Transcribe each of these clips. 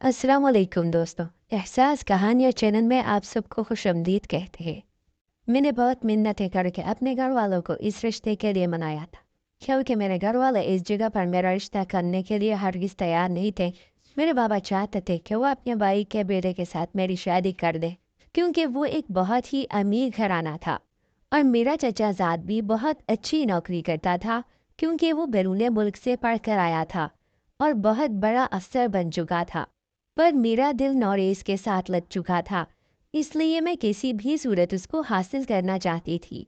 अस्सलाम वालेकुम दोस्तों। एहसास कहानियाँ चैनल में आप सबको खुशामदीद कहते हैं। मैंने बहुत मिन्नतें करके अपने घर वालों को इस रिश्ते के लिए मनाया था, क्योंकि मेरे घर वाले इस जगह पर मेरा रिश्ता करने के लिए हरगिज़ तैयार नहीं थे। मेरे बाबा चाहते थे कि वो अपने भाई के बेटे के साथ मेरी शादी कर दे, क्योंकि वो एक बहुत ही अमीर घराना था। और मेरा चचा ज़ाद भी बहुत अच्छी नौकरी करता था, क्योंकि वो बैरून मुल्क से पढ़ कर आया था और बहुत बड़ा अफसर बन चुका था। पर मेरा दिल नौरेज़ के साथ लग चुका था, इसलिए मैं किसी भी सूरत उसको हासिल करना चाहती थी।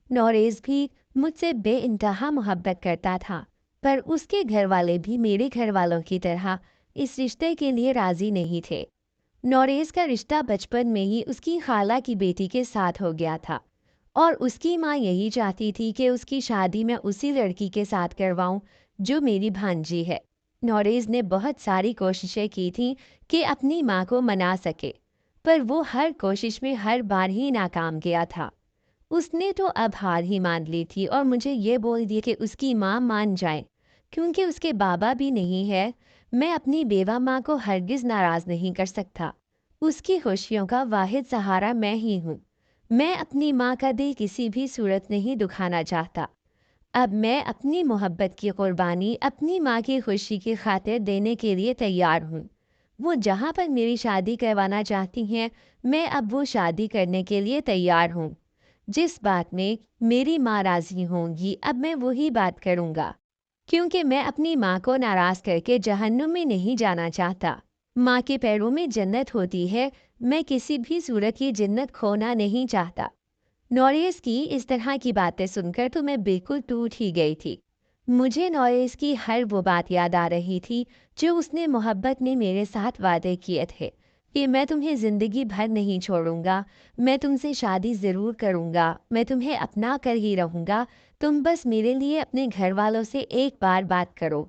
नौरेज़ भी मुझसे बेइंतहा मोहब्बत करता था, पर उसके घर वाले भी मेरे घर वालों की तरह इस रिश्ते के लिए राज़ी नहीं थे। नौरेज़ का रिश्ता बचपन में ही उसकी खाला की बेटी के साथ हो गया था और उसकी माँ यही चाहती थी कि उसकी शादी मैं उसी लड़की के साथ करवाऊं जो मेरी भांजी है। नौरेज़ ने बहुत सारी कोशिशें की थी कि अपनी माँ को मना सके, पर वो हर कोशिश में हर बार ही नाकाम गया था। उसने तो अब हार ही मान ली थी और मुझे ये बोल दिया कि उसकी माँ मान जाए, क्योंकि उसके बाबा भी नहीं है। मैं अपनी बेवा माँ को हरगिज़ नाराज़ नहीं कर सकता। उसकी खुशियों का वाहिद सहारा मैं ही हूँ। मैं अपनी माँ का दिल किसी भी सूरत नहीं दुखाना चाहता। अब मैं अपनी मोहब्बत की कुर्बानी अपनी माँ की खुशी की खातिर देने के लिए तैयार हूँ। वो जहाँ पर मेरी शादी करवाना चाहती हैं, मैं अब वो शादी करने के लिए तैयार हूँ। जिस बात में मेरी माँ राज़ी होंगी, अब मैं वही बात करूँगा, क्योंकि मैं अपनी माँ को नाराज़ करके जहन्नुम में नहीं जाना चाहता। माँ के पैरों में जन्नत होती है, मैं किसी भी सूरत की जन्नत खोना नहीं चाहता। नौरेज़ की इस तरह की बातें सुनकर तो मैं बिल्कुल टूट ही गई थी। मुझे नौरेज़ की हर वो बात याद आ रही थी जो उसने मोहब्बत में मेरे साथ वादे किए थे कि मैं तुम्हें ज़िंदगी भर नहीं छोड़ूंगा, मैं तुमसे शादी ज़रूर करूंगा, मैं तुम्हें अपना कर ही रहूंगा, तुम बस मेरे लिए अपने घर वालों से एक बार बात करो।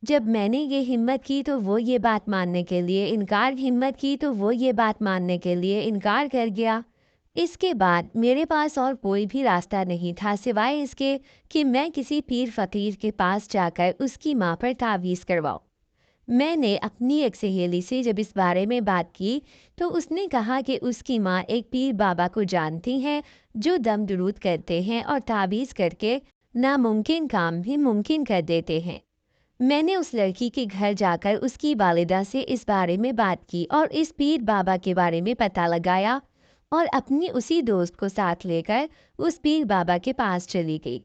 जब मैंने ये हिम्मत की तो वो ये बात मानने के लिए इनकार हिम्मत की तो वो ये बात मानने के लिए इनकार कर गया। इसके बाद मेरे पास और कोई भी रास्ता नहीं था सिवाय इसके कि मैं किसी पीर फ़कीर के पास जाकर उसकी माँ पर तावीज़ करवाऊँ। मैंने अपनी एक सहेली से जब इस बारे में बात की, तो उसने कहा कि उसकी माँ एक पीर बाबा को जानती हैं, जो दम दुरूद करते हैं और तावीज़ करके नामुमकिन काम भी मुमकिन कर देते हैं। मैंने उस लड़की के घर जाकर उसकी वालिदा से इस बारे में बात की और इस पीर बाबा के बारे में पता लगाया और अपनी उसी दोस्त को साथ लेकर उस पीर बाबा के पास चली गई।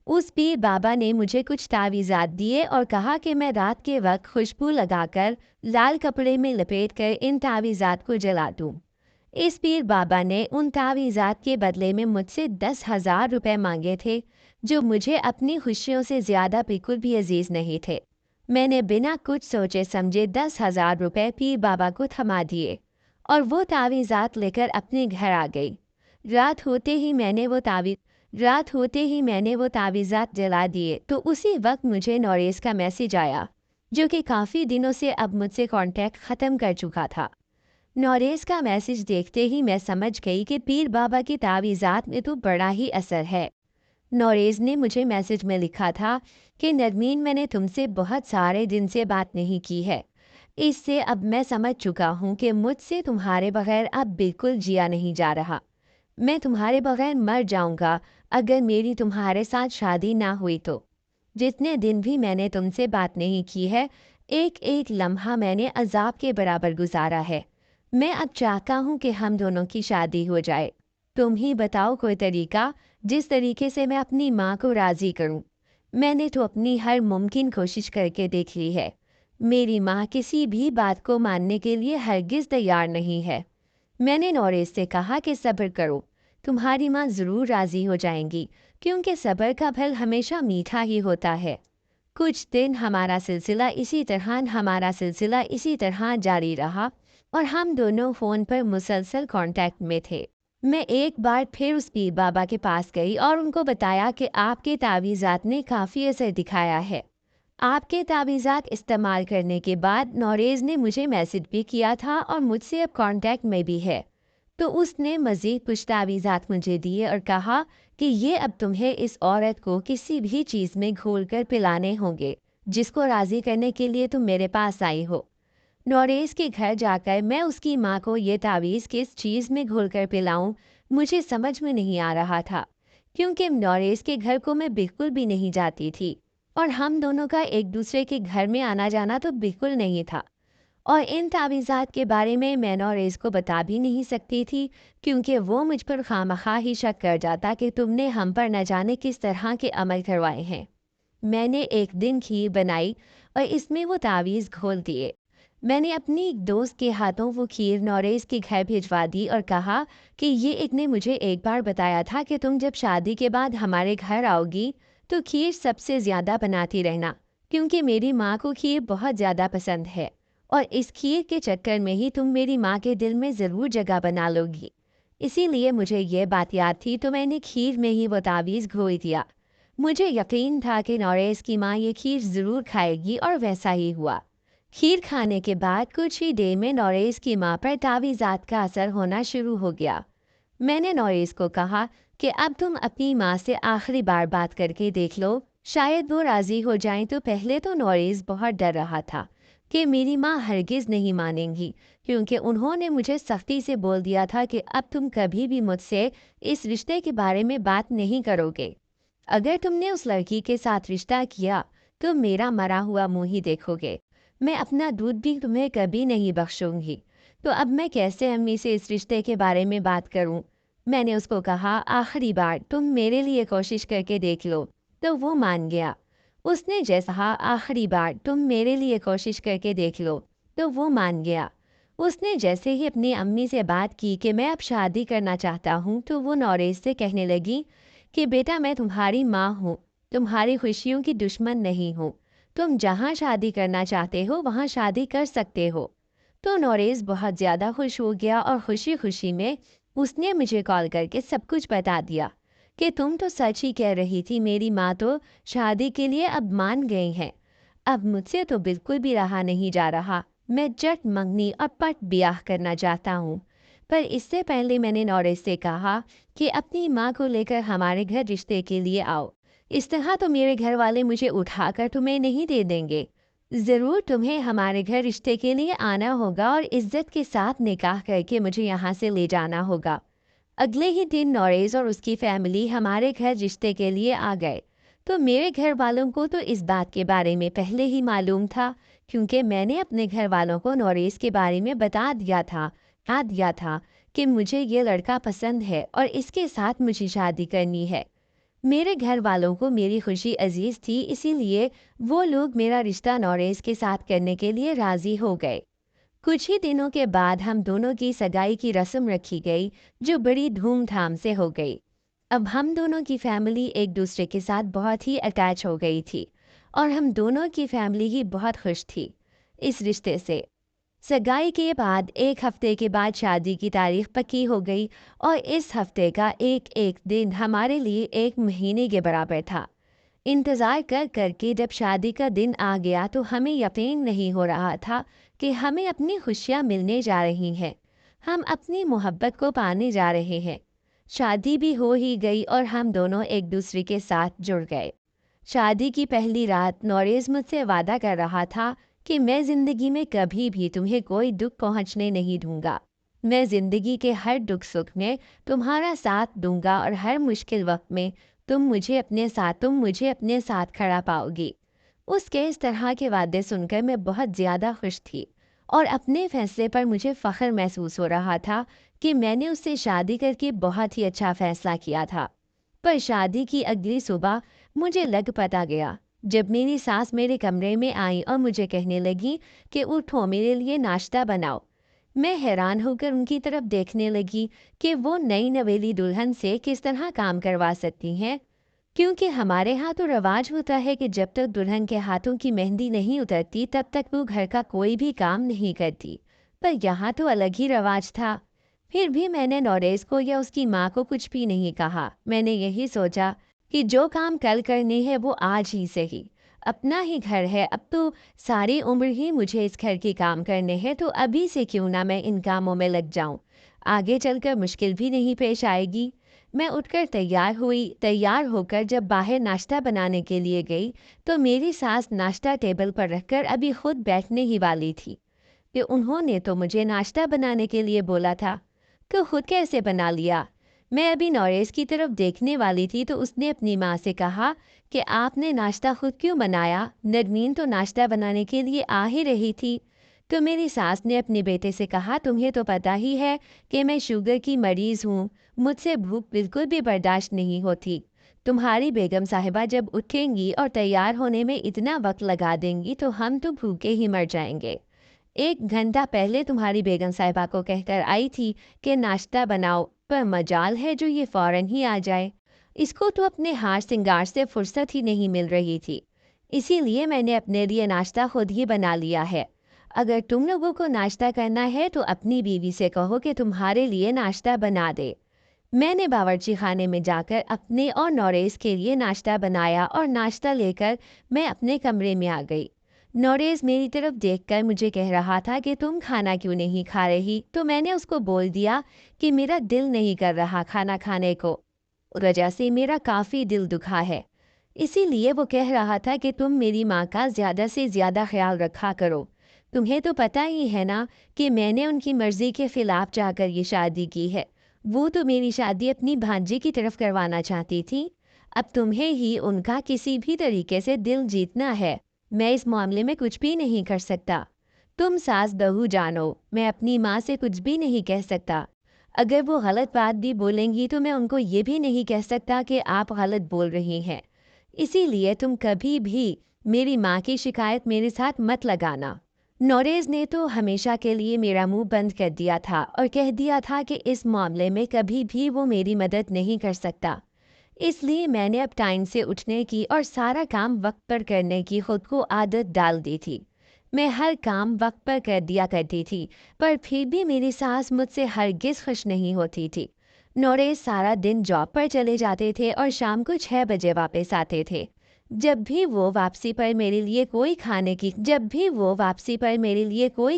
उस पीर बाबा ने मुझे कुछ तावीज़ात दिए और कहा कि मैं रात के वक्त खुशबू लगाकर लाल कपड़े में लपेटकर इन तावीज़ात को जला दूं। इस पीर बाबा ने उन तावीज़ात के बदले में मुझसे 10,000 रुपए मांगे थे, जो मुझे अपनी खुशियों से ज़्यादा बिल्कुल भी अजीज़ नहीं थे। मैंने बिना कुछ सोचे समझे 10,000 रुपए पीर बाबा को थमा दिए और वो तावीज़ात लेकर अपने घर आ गई। रात होते ही मैंने वो तावीज़ रात होते ही मैंने वो तावीज़ात जला दिए, तो उसी वक्त मुझे नौरेज़ का मैसेज आया, जो कि काफ़ी दिनों से अब मुझसे कांटेक्ट ख़त्म कर चुका था। नौरेज़ का मैसेज देखते ही मैं समझ गई कि पीर बाबा की तावीज़ात में तो बड़ा ही असर है। नौरेज़ ने मुझे मैसेज में लिखा था कि नरमीन, मैंने तुमसे बहुत सारे दिन से बात नहीं की है। इससे अब मैं समझ चुका हूँ कि मुझसे तुम्हारे बगैर अब बिल्कुल जिया नहीं जा रहा। मैं तुम्हारे बगैर मर जाऊँगा अगर मेरी तुम्हारे साथ शादी ना हुई तो। जितने दिन भी मैंने तुमसे बात नहीं की है, एक एक लम्हा मैंने अज़ाब के बराबर गुजारा है। मैं अब चाहता हूँ कि हम दोनों की शादी हो जाए। तुम ही बताओ कोई तरीका, जिस तरीके से मैं अपनी माँ को राज़ी करूँ। मैंने तो अपनी हर मुमकिन कोशिश करके देख ली है। मेरी माँ किसी भी बात को मानने के लिए हरगिज़ तैयार नहीं है। मैंने नौरेज़ से कहा कि सब्र करो, तुम्हारी माँ ज़रूर राज़ी हो जाएंगी, क्योंकि सब्र का फल हमेशा मीठा ही होता है। कुछ दिन हमारा सिलसिला इसी तरह जारी रहा और हम दोनों फ़ोन पर मुसलसल कांटेक्ट में थे। मैं एक बार फिर उस पीर बाबा के पास गई और उनको बताया कि आपके तावीज़ात ने काफ़ी असर दिखाया है। आपके तावीज़ात इस्तेमाल करने के बाद नौरेज़ ने मुझे मैसेज भी किया था और मुझसे अब कांटेक्ट में भी है। तो उसने मज़ीद कुछ तावीज़ात मुझे दिए और कहा कि ये अब तुम्हें इस औरत को किसी भी चीज़ में घोल कर पिलाने होंगे, जिसको राज़ी करने के लिए तुम मेरे पास आई हो। नौरेज़ के घर जाकर मैं उसकी माँ को ये तावीज़ किस चीज़ में घोलकर पिलाऊं, मुझे समझ में नहीं आ रहा था, क्योंकि नौरेज़ के घर को मैं बिल्कुल भी नहीं जाती थी और हम दोनों का एक दूसरे के घर में आना जाना तो बिल्कुल नहीं था। और इन तावीज़ात के बारे में मैं नौरेज़ को बता भी नहीं सकती थी, क्योंकि वो मुझ पर खामखा ही शक कर जाता कि तुमने हम पर न जाने किस तरह के अमल करवाए हैं। मैंने एक दिन खीर बनाई और इसमें वो तावीज़ घोल दिए। मैंने अपनी एक दोस्त के हाथों वो खीर नौरेज़ के घर भिजवा दी और कहा कि ये एक ने मुझे एक बार बताया था कि तुम जब शादी के बाद हमारे घर आओगी तो खीर सबसे ज़्यादा बनाती रहना, क्योंकि मेरी माँ को खीर बहुत ज़्यादा पसंद है और इस खीर के चक्कर में ही तुम मेरी माँ के दिल में ज़रूर जगह बना लोगी। इसीलिए मुझे ये बात याद थी तो मैंने खीर में ही वो तावीज़ घोल दिया। मुझे यकीन था कि नौरेज़ की माँ ये खीर ज़रूर खाएगी और वैसा ही हुआ। खीर खाने के बाद कुछ ही देर में नौरेज़ की माँ पर तावीज़ात का असर होना शुरू हो गया। मैंने नौरेज़ को कहा कि अब तुम अपनी माँ से आखिरी बार बात करके देख लो, शायद वो राज़ी हो जाएं। तो पहले तो नौरेज़ बहुत डर रहा था कि मेरी माँ हरगिज़ नहीं मानेंगी, क्योंकि उन्होंने मुझे सख्ती से बोल दिया था कि अब तुम कभी भी मुझसे इस रिश्ते के बारे में बात नहीं करोगे। अगर तुमने उस लड़की के साथ रिश्ता किया तो मेरा मरा हुआ मुंह ही देखोगे। मैं अपना दूध भी तुम्हें कभी नहीं बख्शूंगी। तो अब मैं कैसे अम्मी से इस रिश्ते के बारे में बात करूं? मैंने उसको कहा, आखिरी बार तुम मेरे लिए कोशिश करके देख लो। तो वो मान गया। उसने जैसा कहा, आखिरी बार तुम मेरे लिए कोशिश करके देख लो, तो वो मान गया। उसने जैसे ही अपनी अम्मी से बात की कि मैं अब शादी करना चाहता हूँ, तो वो नौरेज़ से कहने लगी कि बेटा, मैं तुम्हारी माँ हूँ, तुम्हारी खुशियों की दुश्मन नहीं हूँ। तुम जहाँ शादी करना चाहते हो वहाँ शादी कर सकते हो। तो नौरेज़ बहुत ज़्यादा खुश हो गया और खुशी खुशी में उसने मुझे कॉल करके सब कुछ बता दिया कि तुम तो सच ही कह रही थी, मेरी माँ तो शादी के लिए अब मान गई हैं। अब मुझसे तो बिल्कुल भी रहा नहीं जा रहा। मैं जट मंगनी और पट ब्याह करना चाहता हूँ। पर इससे पहले मैंने नौरेज़ से कहा कि अपनी माँ को लेकर हमारे घर रिश्ते के लिए आओ। इस तरह तो मेरे घर वाले मुझे उठाकर तुम्हें नहीं दे देंगे। ज़रूर तुम्हें हमारे घर रिश्ते के लिए आना होगा और इज्जत के साथ निकाह करके मुझे यहाँ से ले जाना होगा। अगले ही दिन नौरेज़ और उसकी फैमिली हमारे घर रिश्ते के लिए आ गए। तो मेरे घर वालों को तो इस बात के बारे में पहले ही मालूम था, क्योंकि मैंने अपने घर वालों को नौरेज़ के बारे में बता दिया था कि मुझे ये लड़का पसंद है और इसके साथ मुझे शादी करनी है। मेरे घर वालों को मेरी खुशी अजीज़ थी, इसीलिए वो लोग मेरा रिश्ता नौरेज़ के साथ करने के लिए राज़ी हो गए। कुछ ही दिनों के बाद हम दोनों की सगाई की रस्म रखी गई, जो बड़ी धूमधाम से हो गई। अब हम दोनों की फैमिली एक दूसरे के साथ बहुत ही अटैच हो गई थी और हम दोनों की फैमिली ही बहुत खुश थी इस रिश्ते से। सगाई के बाद एक हफ्ते के बाद शादी की तारीख पक्की हो गई और इस हफ्ते का एक एक दिन हमारे लिए एक महीने के बराबर था। इंतज़ार कर कर के जब शादी का दिन आ गया तो हमें यकीन नहीं हो रहा था कि हमें अपनी खुशियाँ मिलने जा रही हैं। हम अपनी मोहब्बत को पाने जा रहे हैं। शादी भी हो ही गई और हम दोनों एक दूसरे के साथ जुड़ गए। शादी की पहली रात नौरेज़ मुझसे वादा कर रहा था कि मैं ज़िंदगी में कभी भी तुम्हें कोई दुख पहुंचने नहीं दूंगा। मैं ज़िंदगी के हर दुख सुख में तुम्हारा साथ दूंगा और हर मुश्किल वक्त में तुम मुझे अपने साथ खड़ा पाओगी। उसके इस तरह के वादे सुनकर मैं बहुत ज़्यादा खुश थी और अपने फैसले पर मुझे फ़ख्र महसूस हो रहा था कि मैंने उससे शादी करके बहुत ही अच्छा फ़ैसला किया था। पर शादी की अगली सुबह मुझे लग पता गया, जब मेरी सास मेरे कमरे में आई और मुझे कहने लगी कि उठो, मेरे लिए नाश्ता बनाओ। मैं हैरान होकर उनकी तरफ देखने लगी कि वो नई नवेली दुल्हन से किस तरह काम करवा सकती हैं, क्योंकि हमारे यहाँ तो रवाज होता है कि जब तक दुल्हन के हाथों की मेहंदी नहीं उतरती तब तक वो घर का कोई भी काम नहीं करती। पर यहाँ तो अलग ही रवाज था। फिर भी मैंने नौरेज़ को या उसकी माँ को कुछ भी नहीं कहा। मैंने यही सोचा कि जो काम कल करने हैं वो आज ही सही। अपना ही घर है, अब तो सारी उम्र ही मुझे इस घर के काम करने हैं, तो अभी से क्यों ना मैं इन कामों में लग जाऊं। आगे चलकर मुश्किल भी नहीं पेश आएगी। मैं उठकर तैयार होकर जब बाहर नाश्ता बनाने के लिए गई तो मेरी सास नाश्ता टेबल पर रखकर अभी खुद बैठने ही वाली थी। کہ انہوں نے تو مجھے ناشتہ بنانے کے لیے بولا تھا کہ خود کیسے بنا لیا۔ میں ابھی نوریز کی طرف دیکھنے والی تھی تو اس نے اپنی ماں سے کہا کہ آپ نے ناشتہ خود کیوں بنایا؟ نرمین تو ناشتہ بنانے کے لیے آ ہی رہی تھی۔ تو میری ساس نے اپنے بیٹے سے کہا تمہیں تو پتہ ہی ہے کہ میں شوگر کی مریض ہوں، مجھ سے بھوک بالکل بھی برداشت نہیں ہوتی۔ تمہاری بیگم صاحبہ جب اٹھیں گی اور تیار ہونے میں اتنا وقت لگا دیں گی تو ہم تو بھوکے ہی مر جائیں گے۔ 1 گھنٹہ پہلے تمہاری بیگم صاحبہ کو کہہ کر آئی تھی کہ ناشتہ بناؤ، پر مجال ہے جو یہ فوراً ہی آ جائے۔ اس کو تو اپنے ہار سنگار سے فرصت ہی نہیں مل رہی تھی، اسی لیے میں نے اپنے لیے ناشتہ خود ہی بنا لیا ہے۔ اگر تم لوگوں کو ناشتہ کرنا ہے تو اپنی بیوی سے کہو کہ تمہارے لیے ناشتہ بنا دے۔ میں نے باورچی خانے میں جا کر اپنے اور نوریز کے لیے ناشتہ بنایا اور ناشتہ لے کر میں اپنے کمرے میں آ گئی۔ نوریز میری طرف دیکھ کر مجھے کہہ رہا تھا کہ تم کھانا کیوں نہیں کھا رہی، تو میں نے اس کو بول دیا کہ میرا دل نہیں کر رہا کھانا کھانے کو، وجہ سے میرا کافی دل دکھا ہے۔ اسی لیے وہ کہہ رہا تھا کہ تم میری ماں کا زیادہ سے زیادہ خیال رکھا کرو، تمہیں تو پتہ ہی ہے نا کہ میں نے ان کی مرضی کے خلاف جا کر یہ شادی کی ہے۔ وہ تو میری شادی اپنی بھانجی کی طرف کروانا چاہتی تھی، اب تمہیں ہی ان کا کسی بھی طریقے سے دل جیتنا ہے۔ میں اس معاملے میں کچھ بھی نہیں کر سکتا، تم ساس بہو جانو، میں اپنی ماں سے کچھ بھی نہیں کہہ سکتا۔ اگر وہ غلط بات بھی بولیں گی تو میں ان کو یہ بھی نہیں کہہ سکتا کہ آپ غلط بول رہی ہیں۔ اسی لیے تم کبھی بھی میری ماں کی شکایت میرے ساتھ مت لگانا۔ نوریز نے تو ہمیشہ کے لیے میرا منہ بند کر دیا تھا اور کہہ دیا تھا کہ اس معاملے میں کبھی بھی وہ میری مدد نہیں کر سکتا۔ اس لیے میں نے اب ٹائم سے اٹھنے کی اور سارا کام وقت پر کرنے کی خود کو عادت ڈال دی تھی۔ میں ہر کام وقت پر کر دیا کرتی تھی، پر پھر بھی میری ساس مجھ سے ہرگز خوش نہیں ہوتی تھی۔ نوریز سارا دن جاب پر چلے جاتے تھے اور شام کو 6 بجے واپس آتے تھے۔ جب بھی وہ واپسی پر میرے لیے کوئی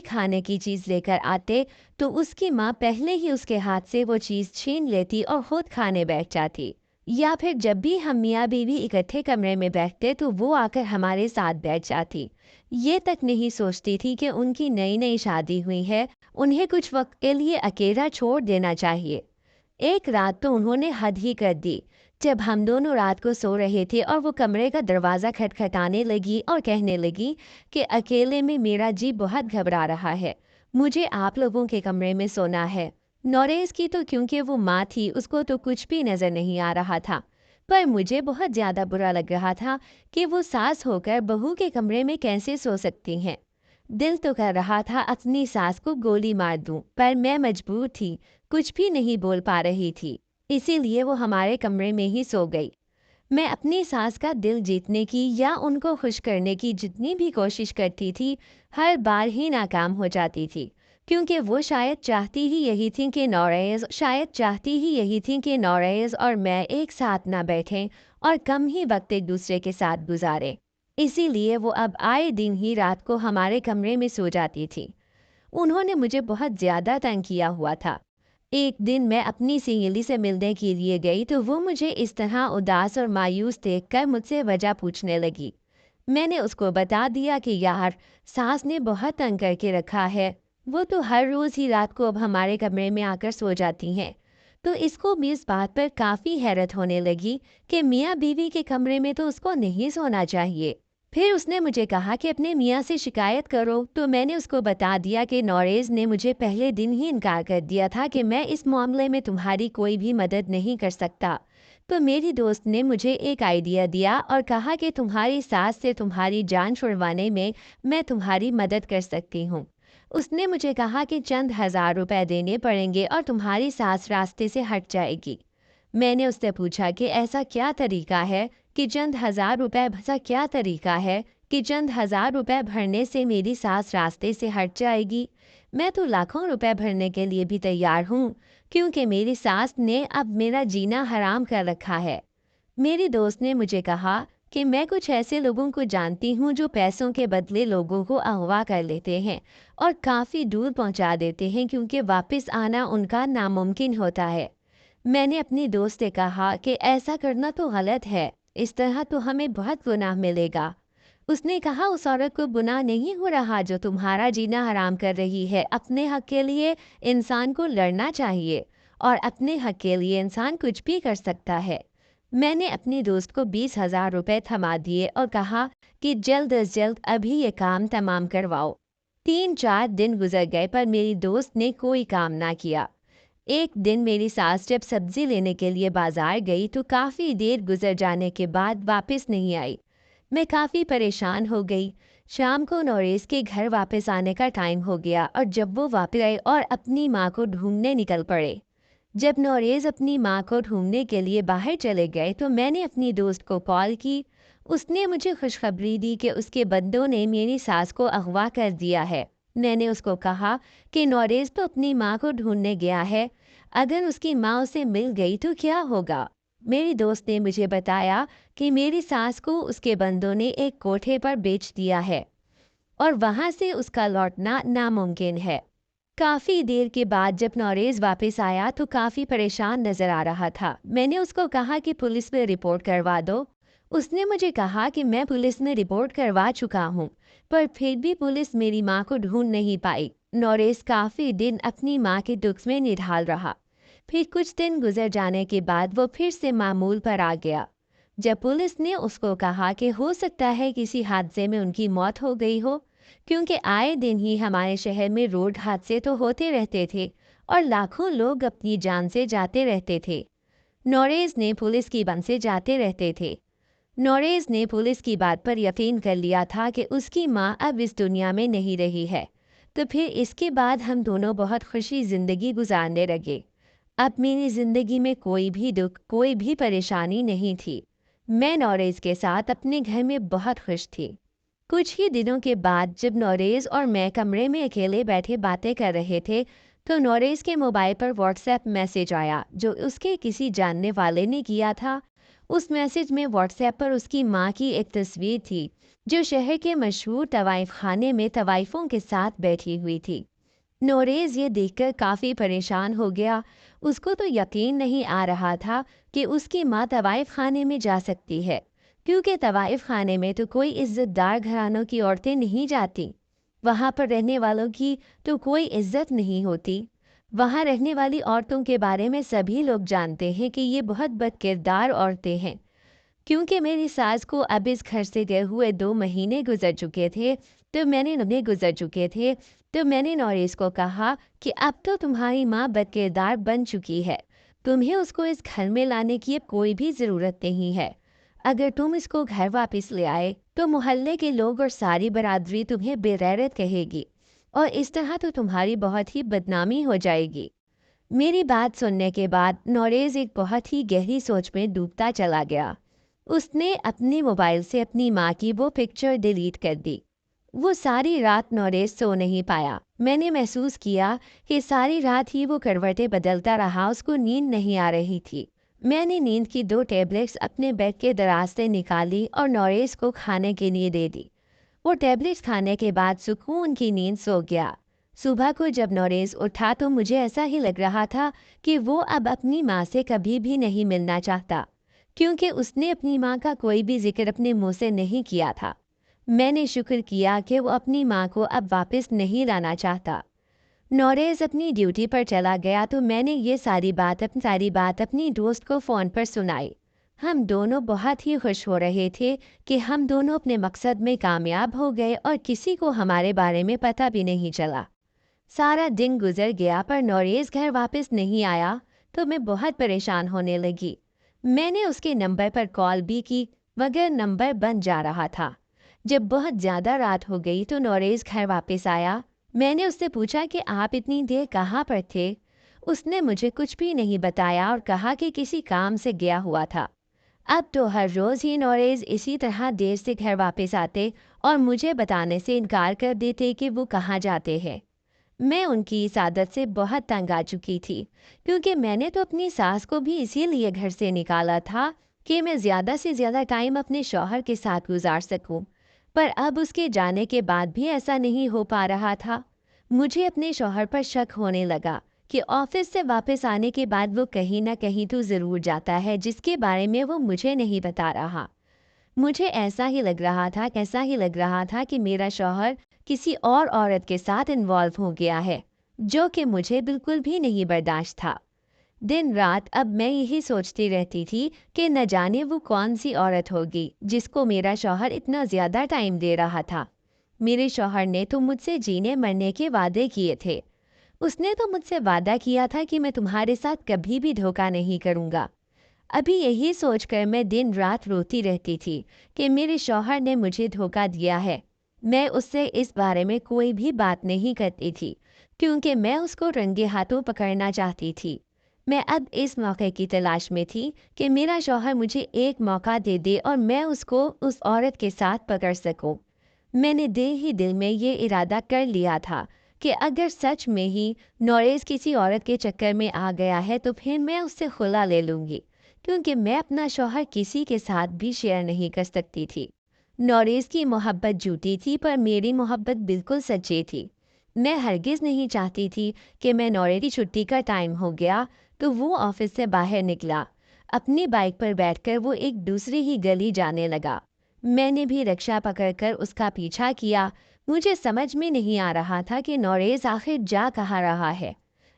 کھانے کی چیز لے کر آتے تو اس کی ماں پہلے ہی اس کے ہاتھ سے وہ چیز چھین لیتی اور خود کھانے بیٹھ جاتی، یا پھر جب بھی ہم میاں بیوی اکٹھے کمرے میں بیٹھتے تو وہ آ کر ہمارے ساتھ بیٹھ جاتی۔ یہ تک نہیں سوچتی تھی کہ ان کی نئی نئی شادی ہوئی ہے، انہیں کچھ وقت کے لیے اکیلا چھوڑ دینا چاہیے۔ ایک رات تو انہوں نے حد ہی کر دی، جب ہم دونوں رات کو سو رہے تھے اور وہ کمرے کا دروازہ کھٹکھٹانے لگی اور کہنے لگی کہ اکیلے میں میرا جی بہت گھبرا رہا ہے، مجھے آپ لوگوں کے کمرے میں سونا ہے۔ نوریز کی تو کیونکہ وہ ماں تھی اس کو تو کچھ بھی نظر نہیں آ رہا تھا، پر مجھے بہت زیادہ برا لگ رہا تھا کہ وہ ساس ہو کر بہو کے کمرے میں کیسے سو سکتی ہیں۔ دل تو کر رہا تھا اپنی ساس کو گولی مار دوں، پر میں مجبور تھی، کچھ بھی نہیں بول پا رہی تھی، اسی لیے وہ ہمارے کمرے میں ہی سو گئی۔ میں اپنی ساس کا دل جیتنے کی یا ان کو خوش کرنے کی جتنی بھی کوشش کرتی تھی، ہر بار ہی ناکام ہو جاتی تھی، کیونکہ وہ شاید چاہتی ہی یہی تھی کہ نوریز اور میں ایک ساتھ نہ بیٹھیں اور کم ہی وقت ایک دوسرے کے ساتھ گزاریں۔ اسی لیے وہ اب آئے دن ہی رات کو ہمارے کمرے میں سو جاتی تھی۔ انہوں نے مجھے بہت زیادہ تنگ کیا ہوا تھا۔ ایک دن میں اپنی سہیلی سے ملنے کے لیے گئی تو وہ مجھے اس طرح اداس اور مایوس دیکھ کر مجھ سے وجہ پوچھنے لگی۔ میں نے اس کو بتا دیا کہ یار ساس نے بہت تنگ کر کے رکھا ہے، وہ تو ہر روز ہی رات کو اب ہمارے کمرے میں آ کر سو جاتی ہیں۔ تو اس کو بھی اس بات پر کافی حیرت ہونے لگی کہ میاں بیوی کے کمرے میں تو اس کو نہیں سونا چاہیے۔ پھر اس نے مجھے کہا کہ اپنے میاں سے شکایت کرو، تو میں نے اس کو بتا دیا کہ نوریز نے مجھے پہلے دن ہی انکار کر دیا تھا کہ میں اس معاملے میں تمہاری کوئی بھی مدد نہیں کر سکتا۔ تو میری دوست نے مجھے ایک آئیڈیا دیا اور کہا کہ تمہاری ساس سے تمہاری جان چھڑوانے میں تمہاری مدد کر سکتی ہوں۔ اس نے مجھے کہا کہ چند 1000 روپے دینے پڑیں گے اور تمہاری ساس راستے سے ہٹ جائے گی۔ میں نے اس سے پوچھا کہ ایسا کیا طریقہ ہے کہ چند 1000 روپے بھرنے سے میری ساس راستے سے ہٹ جائے گی؟ میں تو لاکھوں روپے بھرنے کے لیے بھی تیار ہوں، کیونکہ میری ساس نے اب میرا جینا حرام کر رکھا ہے۔ میری دوست نے مجھے کہا کہ میں کچھ ایسے لوگوں کو جانتی ہوں جو پیسوں کے بدلے لوگوں کو اغوا کر لیتے ہیں اور کافی دور پہنچا دیتے ہیں، کیونکہ واپس آنا ان کا ناممکن ہوتا ہے۔ میں نے اپنی دوست سے کہا کہ ایسا کرنا تو غلط ہے، اس طرح تو ہمیں بہت گناہ ملے گا۔ اس نے کہا اس عورت کو گناہ نہیں ہو رہا جو تمہارا جینا حرام کر رہی ہے۔ اپنے حق کے لیے انسان کو لڑنا چاہیے اور اپنے حق کے لیے انسان کچھ بھی کر سکتا ہے۔ میں نے اپنی دوست کو 20,000 روپے تھما دیے اور کہا کہ جلد از جلد ابھی یہ کام تمام کرواؤ۔ 3-4 دن گزر گئے پر میری دوست نے کوئی کام نہ کیا۔ ایک دن میری ساس جب سبزی لینے کے لیے بازار گئی تو کافی دیر گزر جانے کے بعد واپس نہیں آئی۔ میں کافی پریشان ہو گئی۔ شام کو نوریز کے گھر واپس آنے کا ٹائم ہو گیا اور جب وہ واپس آئے اور اپنی ماں کو ڈھونڈنے نکل پڑے۔ جب نوریز اپنی ماں کو ڈھونڈنے کے لیے باہر چلے گئے تو میں نے اپنی دوست کو کال کی۔ اس نے مجھے خوشخبری دی کہ اس کے بندوں نے میری ساس کو اغوا کر دیا ہے۔ میں نے اس کو کہا کہ نوریز تو اپنی ماں کو ڈھونڈنے گیا ہے، اگر اس کی ماں اسے مل گئی تو کیا ہوگا؟ میری دوست نے مجھے بتایا کہ میری ساس کو اس کے بندوں نے ایک کوٹھے پر بیچ دیا ہے اور وہاں سے اس کا لوٹنا ناممکن ہے۔ کافی دیر کے بعد جب نوریز واپس آیا تو کافی پریشان نظر آ رہا تھا۔ میں نے اس کو کہا کہ پولیس میں رپورٹ کروا دو۔ اس نے مجھے کہا کہ میں پولیس میں رپورٹ کروا چکا ہوں، پر پھر بھی پولیس میری ماں کو ڈھونڈ نہیں پائی۔ نوریز کافی دن اپنی ماں کے دکھ میں نڈھال رہا۔ پھر کچھ دن گزر جانے کے بعد وہ پھر سے معمول پر آ گیا۔ جب پولیس نے اس کو کہا کہ ہو سکتا ہے کسی حادثے میں ان کی موت ہو گئی ہو، کیونکہ آئے دن ہی ہمارے شہر میں روڈ حادثے تو ہوتے رہتے تھے اور لاکھوں لوگ اپنی جان سے جاتے رہتے تھے۔ نوریز نے پولیس کی بن سے جاتے رہتے تھے۔ نوریز نے پولیس کی بات پر یقین کر لیا تھا کہ اس کی ماں اب اس دنیا میں نہیں رہی ہے، تو پھر اس کے بعد ہم دونوں بہت خوشی زندگی گزارنے لگے۔ اب میری زندگی میں کوئی بھی دکھ، کوئی بھی پریشانی نہیں تھی۔ میں نوریز کے ساتھ اپنے گھر میں بہت خوش تھی۔ کچھ ہی دنوں کے بعد جب نوریز اور میں کمرے میں اکیلے بیٹھے باتیں کر رہے تھے تو نوریز کے موبائل پر واٹس ایپ میسج آیا جو اس کے کسی جاننے والے نے کیا تھا۔ اس میسج میں واٹس ایپ پر اس کی ماں کی ایک تصویر تھی جو شہر کے مشہور طوائف خانے میں طوائفوں کے ساتھ بیٹھی ہوئی تھی۔ نوریز یہ دیکھ کر کافی پریشان ہو گیا۔ اس کو تو یقین نہیں آ رہا تھا کہ اس کی ماں طوائف خانے میں جا سکتی ہے، کیونکہ طوائف خانے میں تو کوئی عزت دار گھرانوں کی عورتیں نہیں جاتی۔ وہاں پر رہنے والوں کی تو کوئی عزت نہیں ہوتی۔ وہاں رہنے والی عورتوں کے بارے میں سبھی لوگ جانتے ہیں کہ یہ بہت بد کردار عورتیں ہیں۔ کیونکہ میری ساس کو اب اس گھر سے گئے ہوئے 2 مہینے گزر چکے تھے تو میں نے نوریز کو کہا کہ اب تو تمہاری ماں بد کردار بن چکی ہے، تمہیں اس کو اس گھر میں لانے کی اب کوئی بھی ضرورت نہیں ہے۔ اگر تم اس کو گھر واپس لے آئے تو محلے کے لوگ اور ساری برادری تمہیں بے غیرت کہے گی اور اس طرح تو تمہاری بہت ہی بدنامی ہو جائے گی۔ میری بات سننے کے بعد نوریز ایک بہت ہی گہری سوچ میں ڈوبتا چلا گیا۔ اس نے اپنے موبائل سے اپنی ماں کی وہ پکچر ڈیلیٹ کر دی۔ وہ ساری رات نوریز سو نہیں پایا۔ میں نے محسوس کیا کہ ساری رات ہی وہ کروٹیں بدلتا رہا، اس کو نیند نہیں آ رہی تھی۔ میں نے نیند کی 2 ٹیبلٹس اپنے بیڈ کے دراز سے نکالی اور نوریز کو کھانے کے لیے دے دی۔ وہ ٹیبلٹس کھانے کے بعد سکون کی نیند سو گیا۔ صبح کو جب نوریز اٹھا تو مجھے ایسا ہی لگ رہا تھا کہ وہ اب اپنی ماں سے کبھی بھی نہیں ملنا چاہتا، کیونکہ اس نے اپنی ماں کا کوئی بھی ذکر اپنے منہ سے نہیں کیا تھا۔ میں نے شکر کیا کہ وہ اپنی ماں کو اب واپس نہیں لانا چاہتا۔ نوریز اپنی ڈیوٹی پر چلا گیا تو میں نے یہ ساری بات اپنی دوست کو فون پر سنائی۔ ہم دونوں بہت ہی خوش ہو رہے تھے کہ ہم دونوں اپنے مقصد میں کامیاب ہو گئے اور کسی کو ہمارے بارے میں پتہ بھی نہیں چلا۔ سارا دن گزر گیا پر نوریز گھر واپس نہیں آیا تو میں بہت پریشان ہونے لگی۔ میں نے اس کے نمبر پر کال بھی کی مگر نمبر بند جا رہا تھا۔ جب بہت زیادہ رات ہو گئی تو نوریز گھر واپس آیا۔ میں نے اس سے پوچھا کہ آپ اتنی دیر کہاں پر تھے؟ اس نے مجھے کچھ بھی نہیں بتایا اور کہا کہ کسی کام سے گیا ہوا تھا۔ اب تو ہر روز ہی نوریز اسی طرح دیر سے گھر واپس آتے اور مجھے بتانے سے انکار کر دیتے کہ وہ کہاں جاتے ہیں۔ میں ان کی اس عادت سے بہت تنگ آ چکی تھی، کیونکہ میں نے تو اپنی ساس کو بھی اسی لیے گھر سے نکالا تھا کہ میں زیادہ سے زیادہ ٹائم اپنے شوہر کے ساتھ گزار سکوں، پر اب اس کے جانے کے بعد بھی ایسا نہیں ہو پا رہا تھا۔ مجھے اپنے شوہر پر شک ہونے لگا کہ آفس سے واپس آنے کے بعد وہ کہیں نہ کہیں تو ضرور جاتا ہے جس کے بارے میں وہ مجھے نہیں بتا رہا۔ मुझे ऐसा ही लग रहा था कि मेरा शौहर किसी और औरत के साथ इन्वॉल्व हो गया है, जो कि मुझे बिल्कुल भी नहीं बर्दाश्त था। दिन रात अब मैं यही सोचती रहती थी कि न जाने वो कौन सी औरत होगी जिसको मेरा शौहर इतना ज़्यादा टाइम दे रहा था। मेरे शौहर ने तो मुझसे जीने मरने के वादे किए थे। उसने तो मुझसे वादा किया था कि मैं तुम्हारे साथ कभी भी धोखा नहीं करूँगा। अभी यही सोचकर मैं दिन रात रोती रहती थी कि मेरे शौहर ने मुझे धोखा दिया है। मैं उससे इस बारे में कोई भी बात नहीं करती थी, क्योंकि मैं उसको रंगे हाथों पकड़ना चाहती थी। मैं अब इस मौके की तलाश में थी कि मेरा शौहर मुझे एक मौका दे दे और मैं उसको उस औरत के साथ पकड़ सकूं। मैंने दिल ही दिल में ये इरादा कर लिया था कि अगर सच में ही नौरेज़ किसी औरत के चक्कर में आ गया है तो फिर मैं उससे खुला ले लूँगी, क्योंकि मैं अपना शौहर किसी के साथ भी शेयर नहीं कर सकती थी। नौरेज़ की मोहब्बत झूठी थी, पर मेरी मोहब्बत बिल्कुल सच्ची थी। मैं हरगिज़ नहीं चाहती थी कि मैं नौरे की छुट्टी का टाइम हो गया तो वो ऑफिस से बाहर निकला। अपनी बाइक पर बैठकर वो एक दूसरी ही गली जाने लगा। मैंने भी रिक्शा पकड़कर उसका पीछा किया। मुझे समझ में नहीं आ रहा था कि नौरेज़ आखिर जा कहाँ रहा है।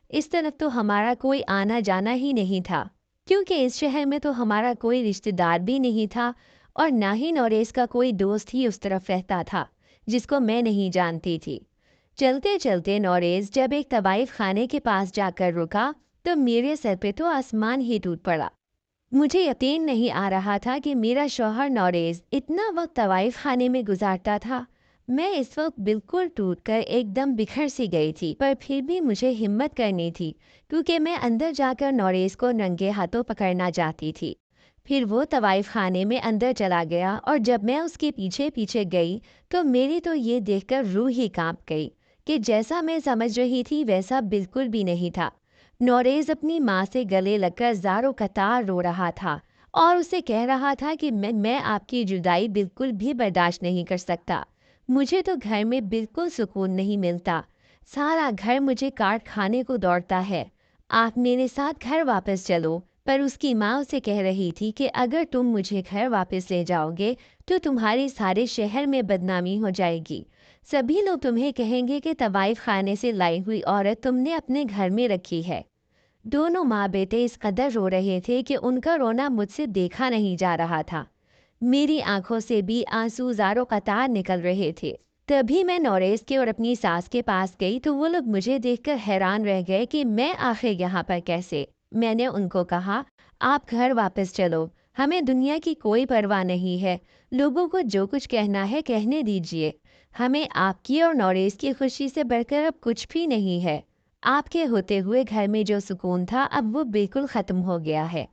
इस तरफ तो हमारा कोई आना जाना ही नहीं था, क्योंकि इस शहर में तो हमारा कोई रिश्तेदार भी नहीं था और ना ही नौरेज़ का कोई दोस्त ही उस तरफ रहता था, जिसको मैं नहीं जानती थी। चलते चलते नौरेज़ जब एक तवाइफ खाने के पास जाकर रुका तो मेरे सर पे तो आसमान ही टूट पड़ा। मुझे यकीन नहीं आ रहा था कि मेरा शौहर नौरेज़ इतना वक्त तवाइफ खाने में गुजारता था। मैं इस वक्त बिल्कुल टूटकर एकदम बिखर सी गई थी, पर फिर भी मुझे हिम्मत करनी थी, क्योंकि मैं अंदर जाकर नौरेज़ को नंगे हाथों पकड़ना चाहती थी। फिर वो तवाइफ खाने में अंदर चला गया और जब मैं उसके पीछे पीछे गई तो मेरी तो ये देखकर रूह ही कांप गई कि जैसा मैं समझ रही थी वैसा बिल्कुल भी नहीं था। नौरेज़ अपनी माँ से गले लगकर ज़ारो कतार रो रहा था और उसे कह रहा था कि मैं आपकी जुदाई बिल्कुल भी बर्दाश्त नहीं कर सकता। मुझे तो घर में बिल्कुल सुकून नहीं मिलता। सारा घर मुझे काट खाने को दौड़ता है। आप मेरे साथ घर वापस चलो। पर उसकी माँ उसे कह रही थी कि अगर तुम मुझे घर वापस ले जाओगे तो तुम्हारे सारे शहर में बदनामी हो जाएगी। सभी लोग तुम्हें कहेंगे कि तवाइफ खाने से लाई हुई औरत तुमने अपने घर में रखी है। दोनों माँ बेटे इस कदर रो रहे थे कि उनका रोना मुझसे देखा नहीं जा रहा था। मेरी आंखों से भी आंसू ज़ारो कतार निकल रहे थे। तभी मैं नौरेज़ के और अपनी सास के पास गई तो वो लोग मुझे देखकर हैरान रह गए कि मैं आखिर यहाँ पर कैसे। मैंने उनको कहा, आप घर वापस चलो, हमें दुनिया की कोई परवाह नहीं है। लोगों को जो कुछ कहना है कहने दीजिए। हमें आपकी और नौरेज़ की खुशी से बढ़कर अब कुछ भी नहीं है। आपके होते हुए घर में जो सुकून था अब वो बिल्कुल ख़त्म हो गया है।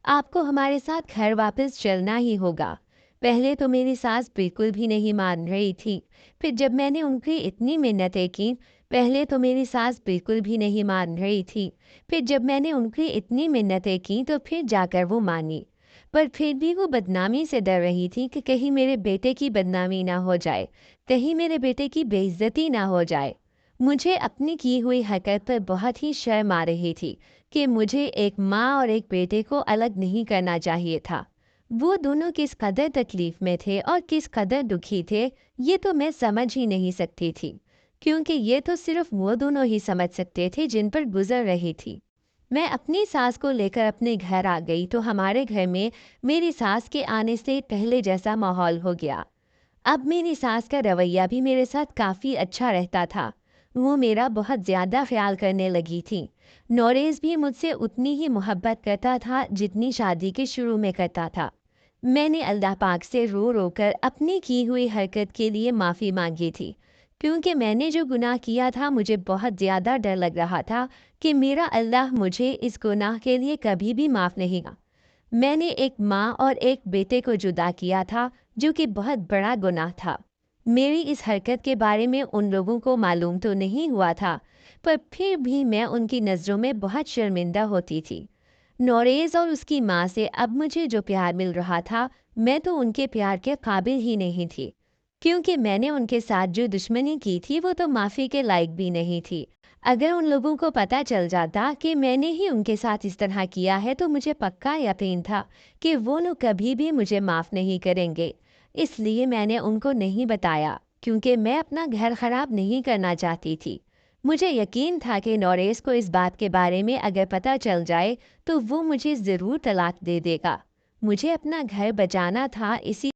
आपको हमारे साथ घर वापस चलना ही होगा। पहले तो मेरी सास बिल्कुल भी नहीं मान रही थी। फिर जब मैंने उनकी इतनी मिन्नतें की, पहले तो मेरी सास बिल्कुल भी नहीं मान रही थी। फिर जब मैंने उनकी इतनी मिन्नतें की तो फिर जाकर वो मानी। पर फिर भी वो बदनामी से डर रही थी कि कहीं मेरे बेटे की बदनामी ना हो जाए, कहीं मेरे बेटे की बेइज्जती ना हो जाए। मुझे अपनी की हुई हरकत पर बहुत ही शर्म आ रही थी कि मुझे एक माँ और एक बेटे को अलग नहीं करना चाहिए था। वो दोनों किस कदर तकलीफ में थे और किस कदर दुखी थे, ये तो मैं समझ ही नहीं सकती थी, क्योंकि ये तो सिर्फ वो दोनों ही समझ सकते थे जिन पर गुजर रही थी। मैं अपनी सास को लेकर अपने घर आ गई तो हमारे घर में मेरी सास के आने से पहले जैसा माहौल हो गया। अब मेरी सास का रवैया भी मेरे साथ काफ़ी अच्छा रहता था। वो मेरा बहुत ज़्यादा ख्याल करने लगी थी। नौरेज़ भी मुझसे उतनी ही मोहब्बत करता था जितनी शादी के शुरू में करता था। मैंने अल्लाह पाक से रो रो कर अपनी की हुई हरकत के लिए माफ़ी मांगी थी, क्योंकि मैंने जो गुनाह किया था मुझे बहुत ज़्यादा डर लग रहा था कि मेरा अल्लाह मुझे इस गुनाह के लिए कभी भी माफ़ नहीं करेगा। मैंने एक माँ और एक बेटे को जुदा किया था, जो कि बहुत बड़ा गुनाह था। मेरी इस हरकत के बारे में उन लोगों को मालूम तो नहीं हुआ था, पर फिर भी मैं उनकी नज़रों में बहुत शर्मिंदा होती थी। नौरेज़ और उसकी माँ से अब मुझे जो प्यार मिल रहा था, मैं तो उनके प्यार के काबिल ही नहीं थी, क्योंकि मैंने उनके साथ जो दुश्मनी की थी वो तो माफ़ी के लायक भी नहीं थी। اگر ان لوگوں کو پتہ چل جاتا کہ میں نے ہی ان کے ساتھ اس طرح کیا ہے تو مجھے پکا یقین تھا کہ وہ لوگ کبھی بھی مجھے معاف نہیں کریں گے۔ اس لیے میں نے ان کو نہیں بتایا کیونکہ میں اپنا گھر خراب نہیں کرنا چاہتی تھی۔ مجھے یقین تھا کہ نوریس کو اس بات کے بارے میں اگر پتہ چل جائے تو وہ مجھے ضرور طلاق دے دے گا۔ مجھے اپنا گھر بچانا تھا، اسی